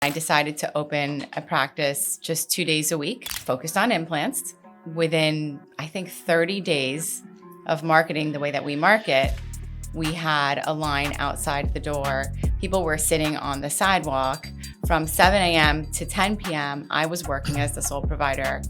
I decided to open a practice just 2 days a week, focused on implants. Within, I think, 30 days of marketing the way that we market, we had a line outside the door. People were sitting on the sidewalk from 7 a.m. to 10 p.m. I was working as the sole provider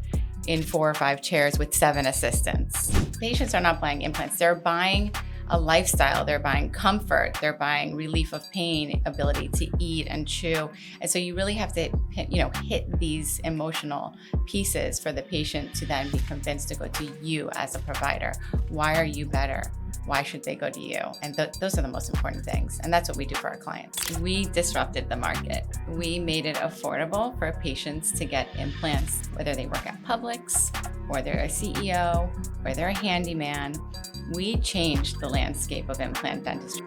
in 4 or 5 chairs with 7 assistants. Patients are not buying implants. They're buying a lifestyle. They're buying comfort. They're buying relief of pain, ability to eat and chew. And so you really have to, hit these emotional pieces for the patient to then be convinced to go to you as a provider. Why are you better? Why should they go to you? And those are the most important things. And that's what we do for our clients. We disrupted the market. We made it affordable for patients to get implants, whether they work at Publix, or they're a CEO, or they're a handyman. We changed the landscape of implant dentistry.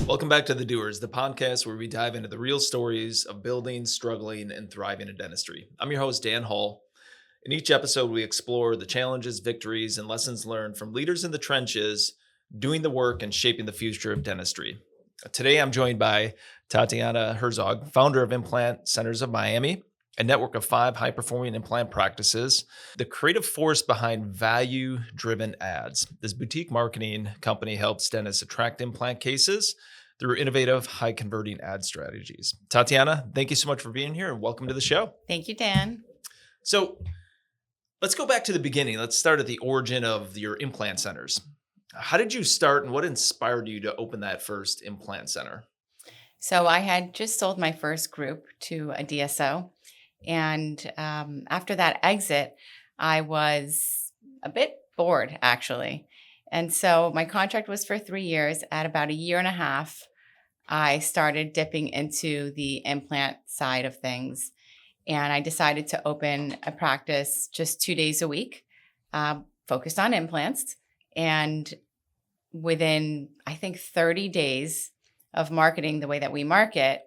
Welcome back to The Doers, the podcast where we dive into the real stories of building, struggling, and thriving in dentistry. I'm your host, Dan Hall. In each episode, we explore the challenges, victories, and lessons learned from leaders in the trenches, doing the work and shaping the future of dentistry. Today, I'm joined by Tatiana Herzog, founder of Implant Centers of Miami, a network of 5 high-performing implant practices, the creative force behind value-driven ads. This boutique marketing company helps dentists attract implant cases through innovative, high-converting ad strategies. Tatiana, thank you so much for being here and welcome to the show. Thank you, Dan. So let's go back to the beginning. Let's start at the origin of your implant centers. How did you start and what inspired you to open that first implant center? So I had just sold my first group to a DSO. And after that exit, I was a bit bored, actually. And so my contract was for 3 years. At about a year and a half, I started dipping into the implant side of things. And I decided to open a practice just 2 days a week, focused on implants. And within, I think, 30 days of marketing the way that we market,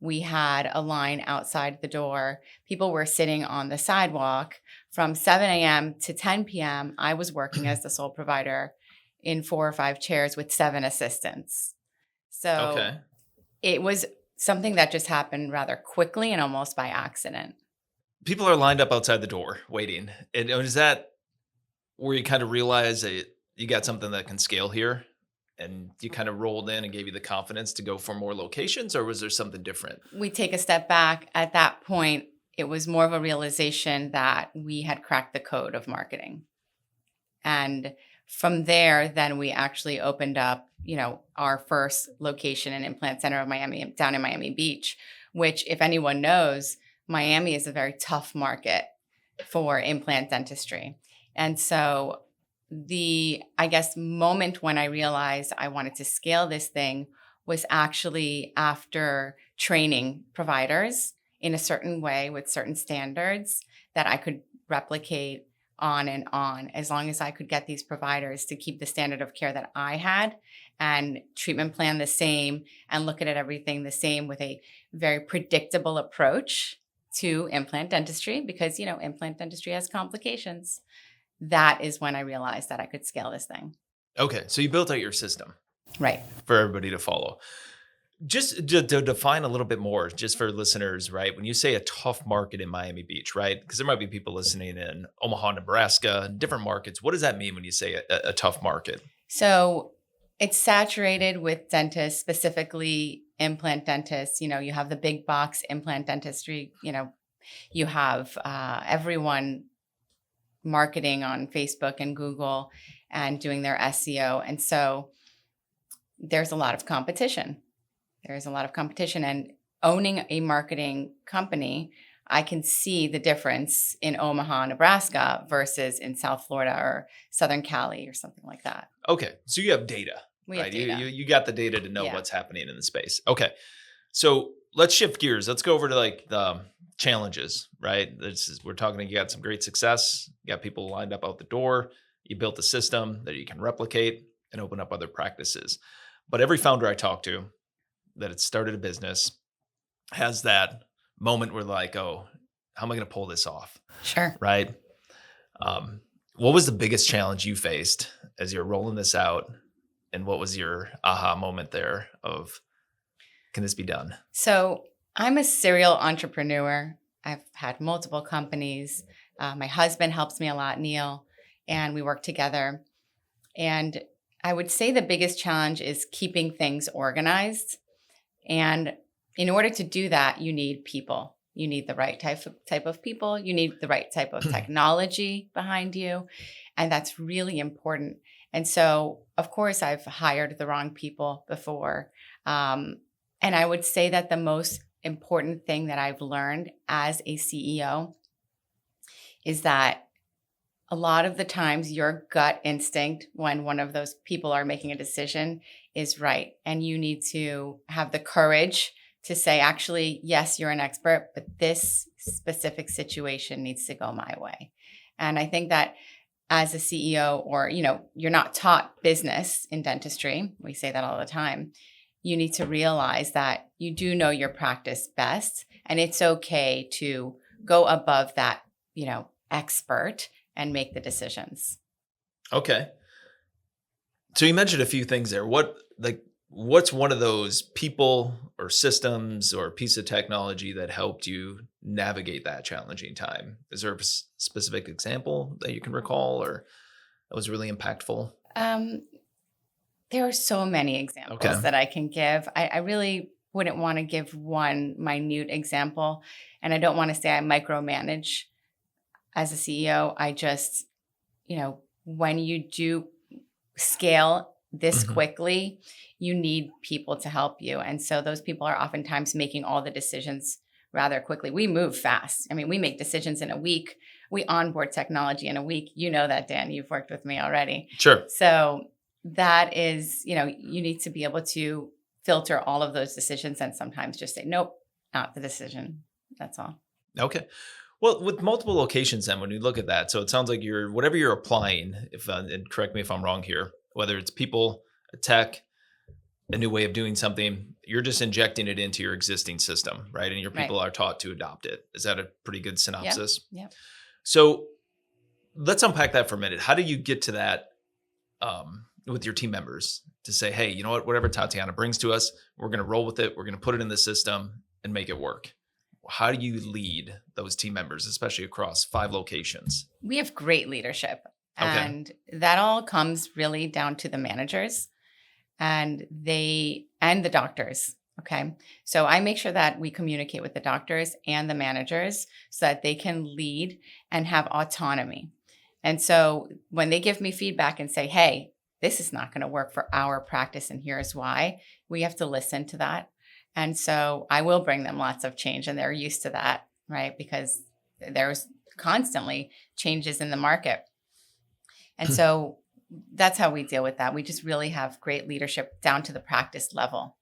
we had a line outside the door. People were sitting on the sidewalk from 7 a.m. to 10 p.m. I was working as the sole provider in 4 or 5 chairs with 7 assistants. So It was something that just happened rather quickly and almost by accident. People are lined up outside the door waiting. And is that where you kind of realize that you got something that can scale here? And you kind of rolled in and gave you the confidence to go for more locations, or was there something different? We take a step back. At that point, it was more of a realization that we had cracked the code of marketing. And from there, then we actually opened up, our first location in Implant Center of Miami, down in Miami Beach, which, if anyone knows, Miami is a very tough market for implant dentistry. And so the, moment when I realized I wanted to scale this thing was actually after training providers in a certain way with certain standards that I could replicate on and on, as long as I could get these providers to keep the standard of care that I had and treatment plan the same and look at everything the same with a very predictable approach to implant dentistry, because, implant dentistry has complications. That is when I realized that I could scale this thing. Okay, so you built out your system. Right. For everybody to follow. Just to define a little bit more, just for listeners, right? When you say a tough market in Miami Beach, right? Because there might be people listening in Omaha, Nebraska, different markets. What does that mean when you say a tough market? So it's saturated with dentists, specifically implant dentists. You have the big box implant dentistry. You have everyone marketing on Facebook and Google and doing their SEO. And so there's a lot of competition. And owning a marketing company, I can see the difference in Omaha, Nebraska versus in South Florida or Southern Cali or something like that. Okay. So you have data. We have data. You got the data to know what's happening in the space. Okay. So let's shift gears. Let's go over to the challenges, right? We're talking, you got some great success. You got people lined up out the door. You built a system that you can replicate and open up other practices. But every founder I talk to that had started a business has that moment where like, oh, how am I going to pull this off? Sure. Right. What was the biggest challenge you faced as you're rolling this out And what was your aha moment there of, can this be done? So I'm a serial entrepreneur. I've had multiple companies. My husband helps me a lot, Neil, and we work together. And I would say the biggest challenge is keeping things organized. And in order to do that, you need people. You need the right type of people. You need the right type of technology behind you. And that's really important. And so, of course, I've hired the wrong people before. And I would say that the most important thing that I've learned as a CEO is that a lot of the times your gut instinct when one of those people are making a decision is right. And you need to have the courage to say, actually, yes, you're an expert, but this specific situation needs to go my way. And I think that as a CEO, or, you're not taught business in dentistry, we say that all the time, you need to realize that you do know your practice best, and it's okay to go above that, expert and make the decisions. Okay. So you mentioned a few things there. What's one of those people or systems or piece of technology that helped you navigate that challenging time? Is there a specific example that you can recall or that was really impactful? There are so many examples that I can give. I really wouldn't want to give one minute example, and I don't want to say I micromanage as a CEO. I just, when you do scale this quickly, you need people to help you. And so those people are oftentimes making all the decisions rather quickly. We move fast. I mean, we make decisions in a week. We onboard technology in a week. You know that, Dan. You've worked with me already. Sure. So that is, you need to be able to filter all of those decisions and sometimes just say, nope, not the decision. That's all. Okay. Well, with multiple locations then, when you look at that, so it sounds like whatever you're applying, and correct me if I'm wrong here, whether it's people, a tech, a new way of doing something, you're just injecting it into your existing system, right? And your people are taught to adopt it. Is that a pretty good synopsis? Yeah. So let's unpack that for a minute. How do you get to that with your team members to say, hey, you know what, whatever Tatiana brings to us, we're going to roll with it. We're going to put it in the system and make it work. How do you lead those team members, especially across 5 locations? We have great leadership. And that all comes really down to the managers and the doctors. Okay. So I make sure that we communicate with the doctors and the managers so that they can lead and have autonomy. And so when they give me feedback and say, hey, this is not going to work for our practice and here's why, we have to listen to that. And so I will bring them lots of change, and they're used to that, right? Because there's constantly changes in the market. And so that's how we deal with that. We just really have great leadership down to the practice level.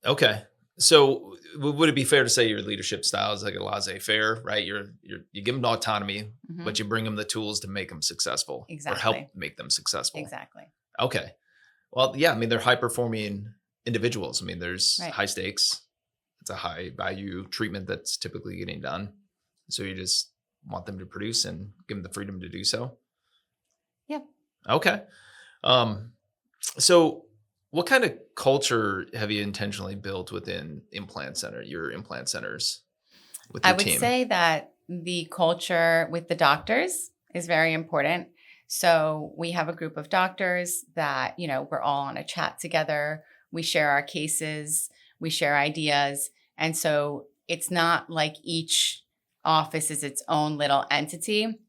Okay. So would it be fair to say your leadership style is like a laissez-faire, right? You give them autonomy, but you bring them the tools to make them successful. Exactly. Or help make them successful. Exactly. Okay. Well, yeah, I mean, they're high-performing individuals. I mean, there's high stakes. It's a high value treatment that's typically getting done. So you just want them to produce and give them the freedom to do so. Yeah. Okay. So what kind of culture have you intentionally built within Implant Center, your implant centers with your team? I would say that the culture with the doctors is very important. So we have a group of doctors that, we're all on a chat together. We share our cases, we share ideas. And so it's not like each office is its own little entity,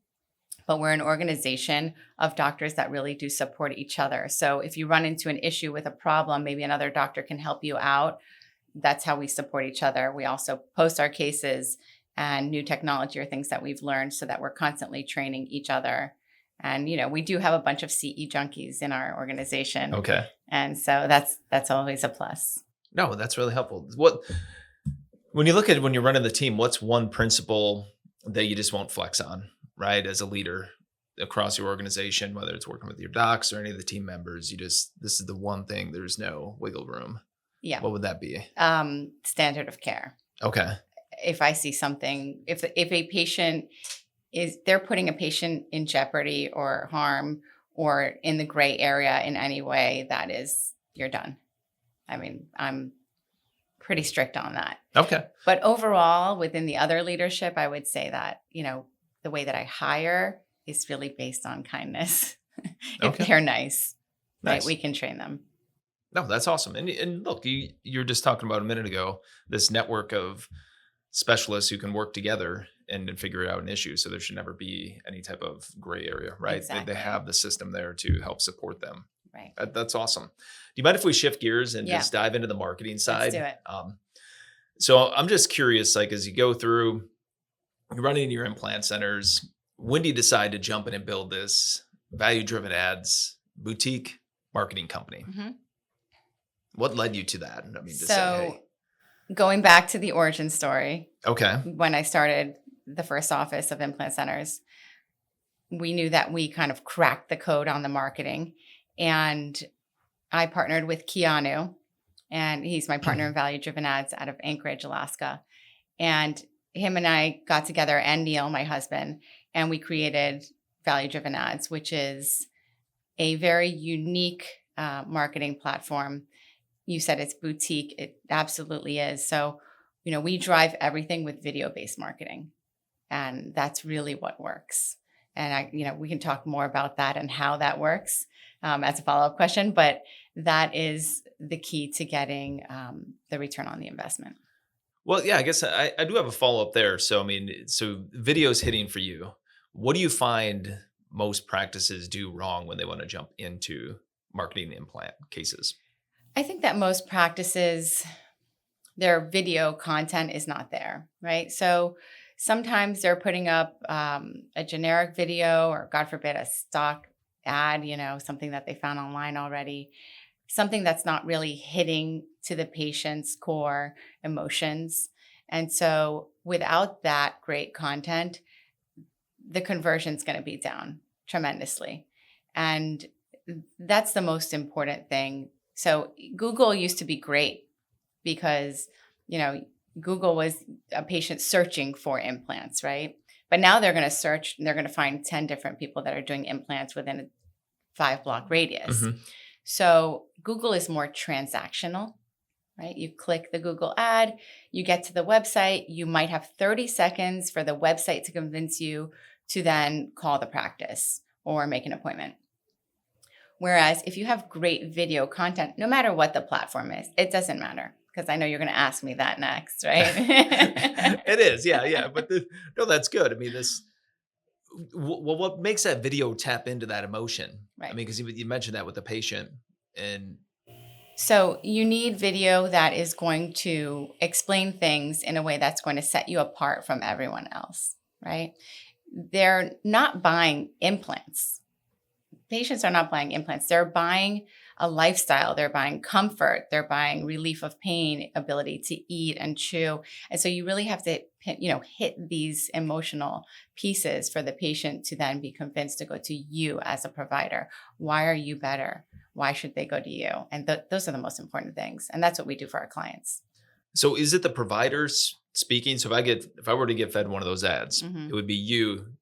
but we're an organization of doctors that really do support each other. So if you run into an issue with a problem, maybe another doctor can help you out. That's how we support each other. We also post our cases and new technology or things that we've learned so that we're constantly training each other. And, we do have a bunch of CE junkies in our organization. Okay. And so that's always a plus. No, that's really helpful. When you're running the team, what's one principle that you just won't flex on, right? As a leader across your organization, whether it's working with your docs or any of the team members, this is the one thing, there's no wiggle room. Yeah. What would that be? Standard of care. Okay. If I see something, if a patient they're putting a patient in jeopardy or harm, or in the gray area in any way, you're done. I mean, I'm pretty strict on that. Okay. But overall, within the other leadership, I would say that, the way that I hire is really based on kindness. If Okay. they're nice, right, Nice. we can train them. No, that's awesome. And look, you're just talking about a minute ago, this network of specialists who can work together and figure out an issue. So there should never be any type of gray area, right? Exactly. They have the system there to help support them. Right. That's awesome. Do you mind if we shift gears and Yeah. just dive into the marketing side? Let's do it. So I'm just curious, like as you go through running your implant centers, when do you decide to jump in and build this value-driven ads boutique marketing company? Mm-hmm. What led you to that? I mean, to say, So going back to the origin story, hey, okay, when I started the first office of implant centers, we knew that we kind of cracked the code on the marketing. And I partnered with Keanu, and he's my partner in value driven ads out of Anchorage, Alaska. And him and I got together, and Neil, my husband, and we created value driven ads, which is a very unique marketing platform. You said it's boutique. It absolutely is. So, we drive everything with video-based marketing, and that's really what works. And we can talk more about that and how that works as a follow-up question, but that is the key to getting the return on the investment. well, yeah, I guess I do have a follow up there. So, I mean, so video's hitting for you. What do you find most practices do wrong when they want to jump into marketing implant cases? I think that most practices, their video content is not there, right? So sometimes they're putting up a generic video, or God forbid, a stock ad, something that they found online already, something that's not really hitting to the patient's core emotions. And so without that great content, the conversion's going to be down tremendously. And that's the most important thing. So Google used to be great because, Google was a patient searching for implants, right? But now they're going to search and they're going to find 10 different people that are doing implants within a 5-block radius. Mhm. So Google is more transactional, right? You click the Google ad, you get to the website, you might have 30 seconds for the website to convince you to then call the practice or make an appointment. Whereas if you have great video content, no matter what the platform is, it doesn't matter, because I know you're going to ask me that next, right? It is, yeah. But no, that's good. I mean, what makes that video tap into that emotion? Right. I mean, because you mentioned that with the patient, and So you need video that is going to explain things in a way that's going to set you apart from everyone else, right? They're not buying implants. Patients are not buying implants. They're buying a lifestyle. They're buying comfort. They're buying relief of pain, ability to eat and chew. And so you really have to, hit these emotional pieces for the patient to then be convinced to go to you as a provider. Why are you better? Why should they go to you? And those are the most important things. And that's what we do for our clients. so is it the providers speaking? So if I were to get fed one of those ads, Mhm. it would be you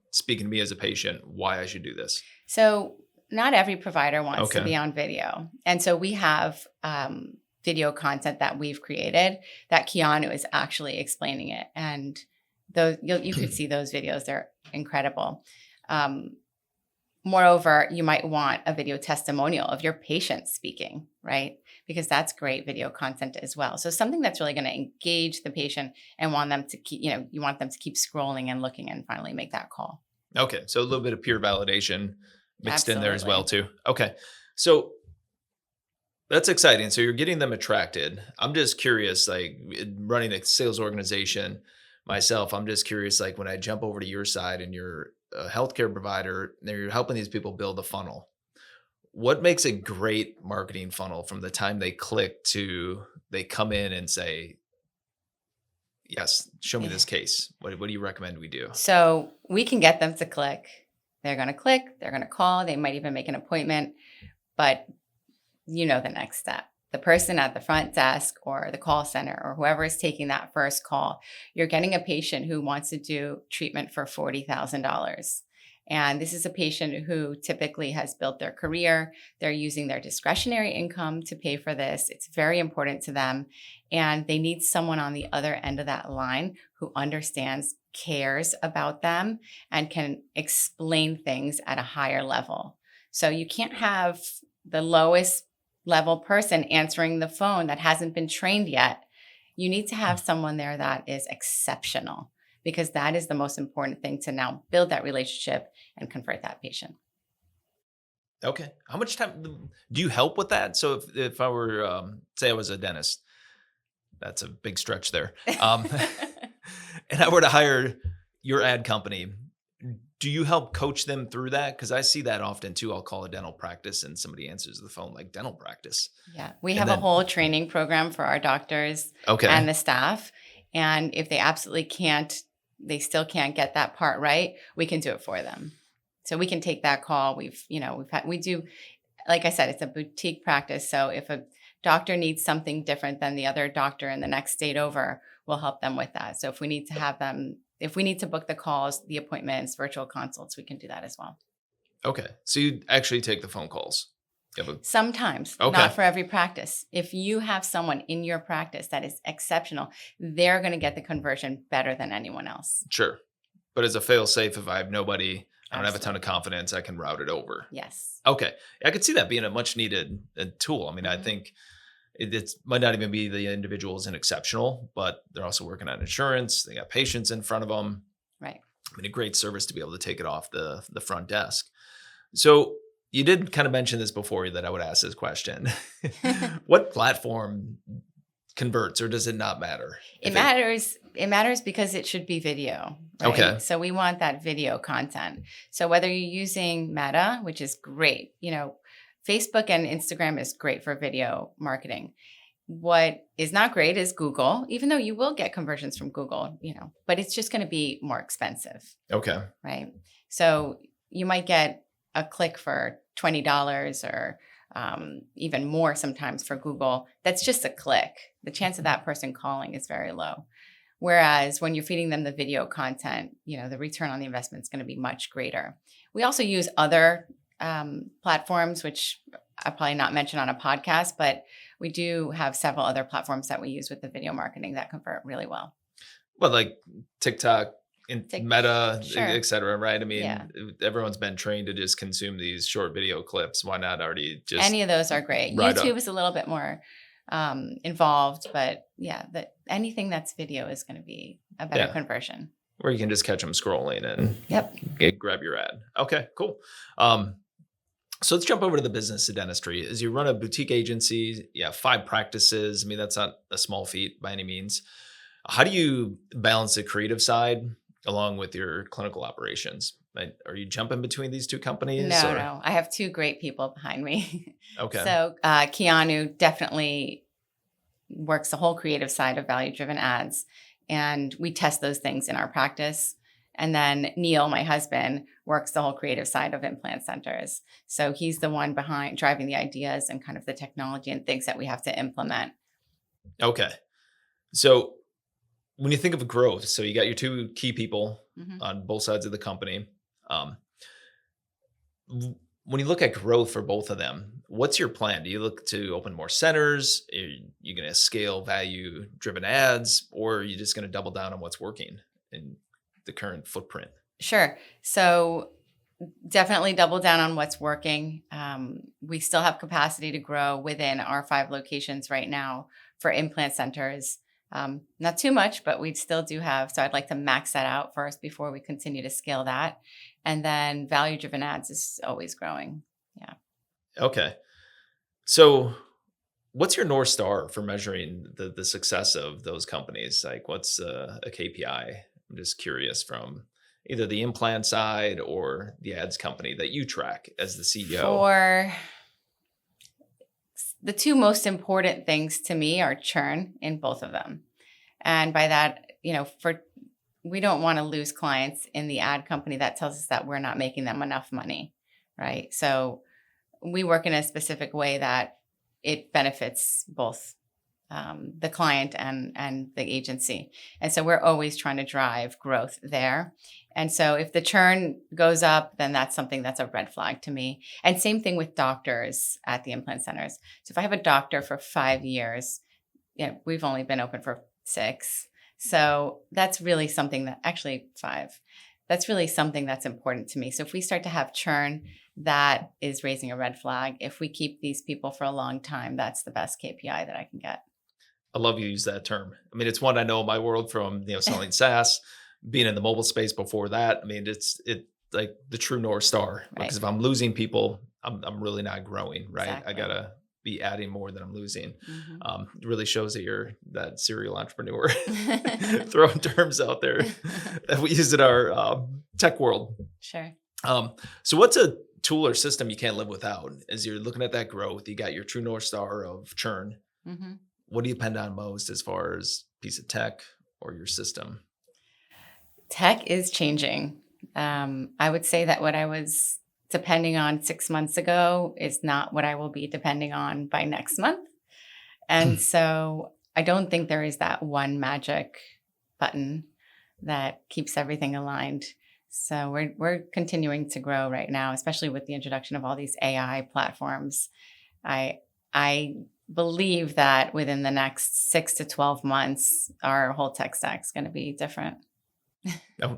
speaking to me as a patient why I should do this. So not every provider wants to Okay. be on video. And so we have video content that we've created that Keanu is actually explaining it. And those you could see those videos. They're incredible. Moreover, you might want a video testimonial of your patient speaking, right? Because that's great video content as well. So something that's really going to engage the patient and want them to keep, you want them to keep scrolling and looking and finally make that call. Okay, so a little bit of peer validation mixed in there as well Absolutely. too. Okay, so that's exciting. So you're getting them attracted. I'm just curious, like running a sales organization myself, I'm just curious, like when I jump over to your side and you're a healthcare provider and you're helping these people build a funnel, what makes a great marketing funnel from the time they click to they come in and say, yes, show me this case. What do you recommend we do? So we can get them to click. They're going to click. They're going to call. They might even make an appointment. But the next step. The person at the front desk or the call center or whoever is taking that first call, you're getting a patient who wants to do treatment for $40,000. And this is a patient who typically has built their career. They're using their discretionary income to pay for this. It's very important to them. And they need someone on the other end of that line who understands, cares about them, and can explain things at a higher level. So you can't have the lowest level person answering the phone that hasn't been trained yet. You need to have someone there that is exceptional, because that is the most important thing to now build that relationship and convert that patient. Okay. How much time do you help with that? So if I were, say I was a dentist, that's a big stretch there. And I were to hire your ad company, do you help coach them through that? Because I see that often too. I'll call a dental practice and somebody answers the phone like, dental practice. Yeah, we have a whole training program for our doctors and the staff. And if they absolutely can't, they still can't get that part right, we can do it for them. So we can take that call. We do, like I said, it's a boutique practice. So if a doctor needs something different than the other doctor in the next state over, we'll help them with that. So if we need to book the calls, the appointments, virtual consults, we can do that as well. Okay. So you actually take the phone calls? Sometimes, not for every practice. If you have someone in your practice that is exceptional, they're going to get the conversion better than anyone else. Sure. But as a fail-safe, if I have nobody, I don't have a ton of confidence, I can route it over. Yes. Okay. I could see that being a much needed tool. I mean, I think it might not even be the individual isn't exceptional, but they're also working on insurance. They got patients in front of them. Right. I mean, a great service to be able to take it off the front desk. So you did kind of mention this before that I would ask this question. What platform converts, or does it not matter? It matters. It matters because it should be video. Right? Okay. So we want that video content. So whether you're using Meta, which is great, Facebook and Instagram is great for video marketing. What is not great is Google, even though you will get conversions from Google, but it's just going to be more expensive. Okay. Right. So you might get a click for $20 or even more sometimes for Google. That's just a click. The chance of that person calling is very low. Whereas when you're feeding them the video content, the return on the investment is going to be much greater. We also use other platforms, which I'll probably not mention on a podcast, but we do have several other platforms that we use with the video marketing that convert really well. Well, like TikTok, Meta, sure. et cetera, right? I mean, everyone's been trained to just consume these short video clips. Why not already just... Any of those are great. YouTube is a little bit more involved, but anything that's video is going to be a better conversion. Where you can just catch them scrolling and grab your ad. Okay, cool. So let's jump over to the business of dentistry. As you run a boutique agency, 5 practices. I mean, that's not a small feat by any means. How do you balance the creative side along with your clinical operations? Are you jumping between these two companies? No. I have 2 great people behind me. Okay. So Keanu definitely works the whole creative side of value-driven ads, and we test those things in our practice. And then Neil, my husband, works the whole creative side of Implant Centers. So he's the one behind driving the ideas and kind of the technology and things that we have to implement. Okay. So when you think of growth, so you got your 2 key people on both sides of the company. When you look at growth for both of them, what's your plan? Do you look to open more centers? Are you going to scale value-driven ads, or are you just going to double down on what's working in the current footprint? Sure. So definitely double down on what's working. We still have capacity to grow within our 5 locations right now for implant centers. Not too much, but we still do have. So I'd like to max that out first before we continue to scale that. And then value-driven ads is always growing. Yeah. Okay. So what's your North Star for measuring the success of those companies? Like what's a KPI? I'm just curious from either the implant side or the ads company that you track as the CEO. For the 2 most important things to me are churn in both of them. And by that, we don't want to lose clients in the ad company that tells us that we're not making them enough money, right? So we work in a specific way that it benefits both the client and the agency. And so we're always trying to drive growth there. And so if the churn goes up, then that's something that's a red flag to me. And same thing with doctors at the implant centers. So if I have a doctor for 5 years, we've only been open for 6. So that's really something that, actually 5, that's really something that's important to me. So if we start to have churn, that is raising a red flag. If we keep these people for a long time, that's the best KPI that I can get. I love you use that term. I mean, it's one I know in my world from, selling SaaS, being in the mobile space before that. I mean, it's like the true North Star, Right. because if I'm losing people, I'm really not growing, right? Exactly. I gotta be adding more than I'm losing. Mhm. It really shows that you're that serial entrepreneur, throwing terms out there that we use in our tech world. Sure. So what's a tool or system you can't live without as you're looking at that growth? You got your true North Star of churn. Mhm. What do you depend on most as far as piece of tech or your system? Tech is changing. I would say that what I was depending on 6 months ago is not what I will be depending on by next month. And so I don't think there is that one magic button that keeps everything aligned. So we're continuing to grow right now, especially with the introduction of all these AI platforms. I believe that within the next 6 to 12 months, our whole tech stack is going to be different.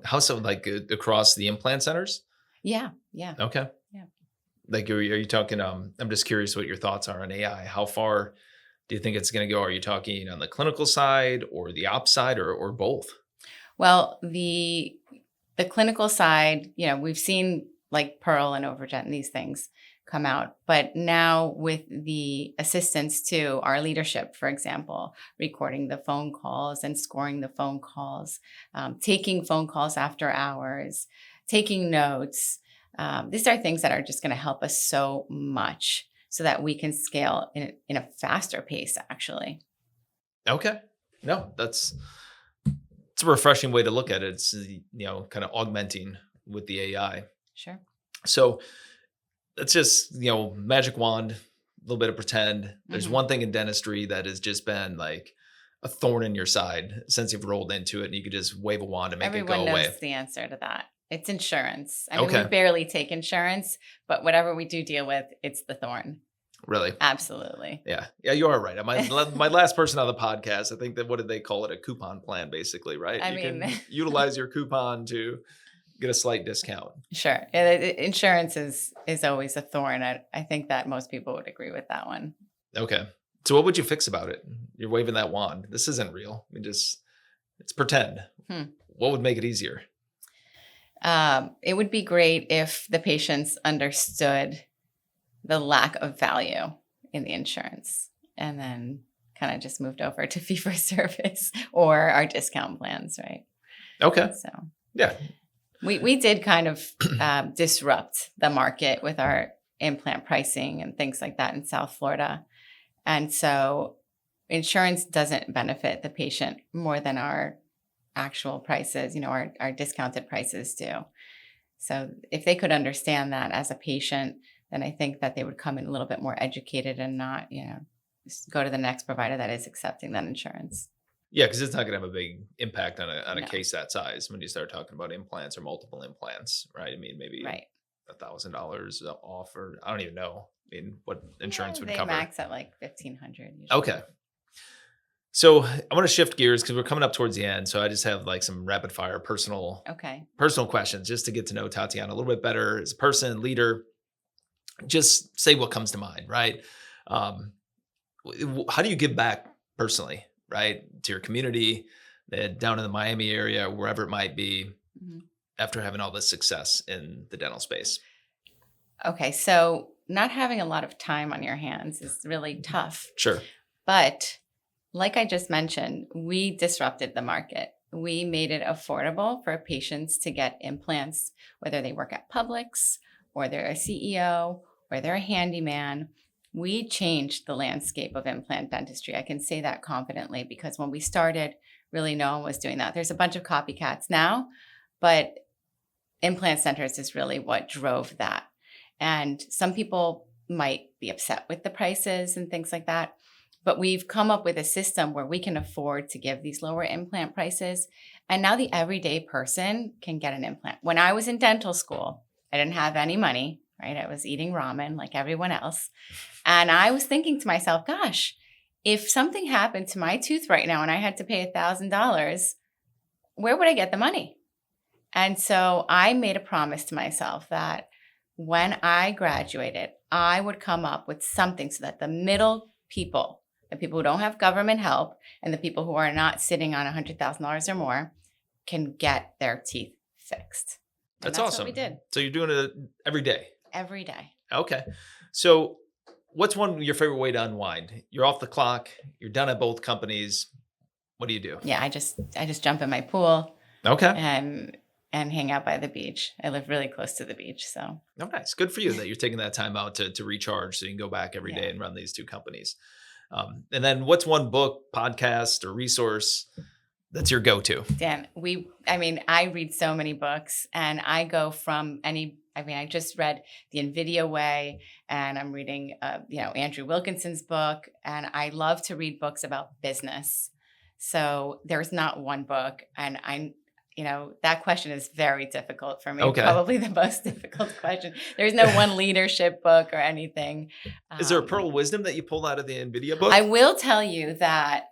How so? Like across the implant centers? Yeah. Okay. Yeah. Like, are you talking? I'm just curious what your thoughts are on AI. How far do you think it's going to go? Are you talking on the clinical side or the ops side or both? Well, the clinical side, we've seen like Pearl and Overjet and these things come out. But now with the assistance to our leadership, for example, recording the phone calls and scoring the phone calls, taking phone calls after hours, taking notes. These are things that are just going to help us so much so that we can scale in a faster pace, actually. Okay. No, it's a refreshing way to look at it. It's, kind of augmenting with the AI. Sure. So it's just, magic wand, a little bit of pretend. There's one thing in dentistry that has just been like a thorn in your side since you've rolled into it, and you could just wave a wand and make Everyone it go away. knows the answer to that. It's insurance. I mean, Okay. we barely take insurance, but whatever we do deal with, it's the thorn. Really? Absolutely. Yeah, you are right. My last person on the podcast, I think that, what did they call it? A coupon plan, basically, right? I You mean- can utilize your coupon to get a slight discount. Sure. Insurance is always a thorn. I think that most people would agree with that one. Okay. So what would you fix about it? You're waving that wand. This isn't real. It's pretend. What would make it easier? It would be great if the patients understood the lack of value in the insurance and then kind of just moved over to fee for service or our discount plans, right? Okay. So Yeah. we did kind of disrupt the market with our implant pricing and things like that in South Florida. And so insurance doesn't benefit the patient more than our actual prices, our discounted prices do. So if they could understand that as a patient, then I think that they would come in a little bit more educated and not, just go to the next provider that is accepting that insurance. Yeah, because it's not going to have a big impact on a No. case that size when you start talking about implants or multiple implants, right? I mean, maybe Right. $1,000 off, or I don't even know. I mean, what insurance would They cover? max at like $1,500 usually. Okay. So I want to shift gears because we're coming up towards the end. So I just have like some rapid fire personal questions just to get to know Tatiana a little bit better as a person, leader. Just say what comes to mind, right? How do you give back personally, right, to your community, down in the Miami area, wherever it might be, after having all this success in the dental space? Okay, so not having a lot of time on your hands is really tough. Sure. But like I just mentioned, we disrupted the market. We made it affordable for patients to get implants, whether they work at Publix or they're a CEO or they're a handyman. We changed the landscape of implant dentistry. I can say that confidently because when we started, really no one was doing that. There's a bunch of copycats now, but Implant Centers is really what drove that. And some people might be upset with the prices and things like that. But we've come up with a system where we can afford to give these lower implant prices. And now the everyday person can get an implant. When I was in dental school, I didn't have any money, right? I was eating ramen like everyone else. And I was thinking to myself, gosh, if something happened to my tooth right now and I had to pay $1,000, where would I get the money? And so I made a promise to myself that when I graduated, I would come up with something so that the middle people, the people who don't have government help and the people who are not sitting on $100,000 or more, can get their teeth fixed. And That's awesome. What we did. So you're doing it every day? Every day. Okay. So what's your favorite way to unwind? You're off the clock. You're done at both companies. What do you do? Yeah, I just jump in my pool. Okay. And hang out by the beach. I live really close to the beach, so. Oh, nice. Good for you that you're taking that time out to recharge so you can go back every day and run these two companies. And then what's one book, podcast, or resource that's your go-to? Dan, I read so many books, and I go from I just read The NVIDIA Way, and I'm reading, Andrew Wilkinson's book, and I love to read books about business. So there's not one book, and that question is very difficult for me. Okay. Probably the most difficult question. There's no one leadership book or anything. Is there a pearl of wisdom that you pulled out of the NVIDIA book? I will tell you that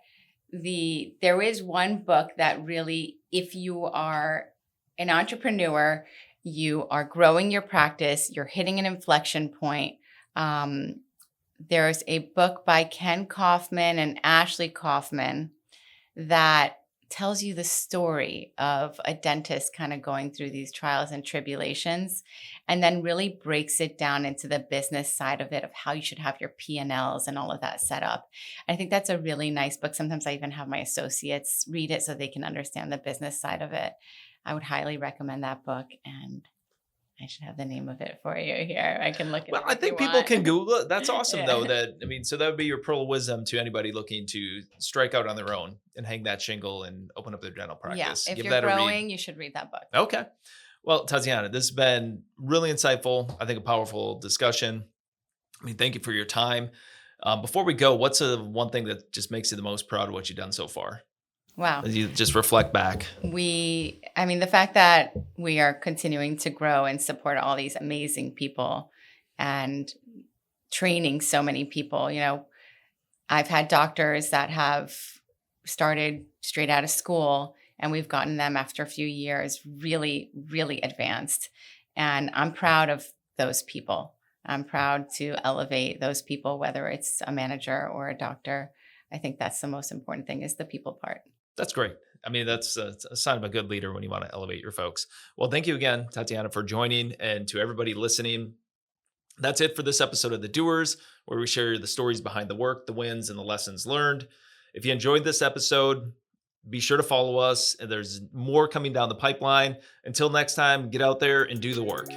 there is one book that really, if you are an entrepreneur, you are growing your practice, you're hitting an inflection point. There's a book by Ken Kaufman and Ashley Kaufman that tells you the story of a dentist kind of going through these trials and tribulations, and then really breaks it down into the business side of it, of how you should have your P&Ls and all of that set up. I think that's a really nice book. Sometimes I even have my associates read it so they can understand the business side of it. I would highly recommend that book, and I should have the name of it for you here. I can look it up. Well, I think people can Google it. That's awesome, though. So that would be your pearl of wisdom to anybody looking to strike out on their own and hang that shingle and open up their dental practice. Yeah, if Give you're that growing, you should read that book. Okay. Well, Tatiana, this has been really insightful. I think a powerful discussion. Thank you for your time. Before we go, what's one thing that just makes you the most proud of what you've done so far? Wow. As you just reflect back. The fact that we are continuing to grow and support all these amazing people and training so many people. I've had doctors that have started straight out of school, and we've gotten them after a few years really, really advanced. And I'm proud of those people. I'm proud to elevate those people, whether it's a manager or a doctor. I think that's the most important thing, is the people part. That's great. That's a sign of a good leader when you want to elevate your folks. Well, thank you again, Tatiana, for joining, and to everybody listening. That's it for this episode of The Doers, where we share the stories behind the work, the wins, and the lessons learned. If you enjoyed this episode, be sure to follow us. And there's more coming down the pipeline. Until next time, get out there and do the work.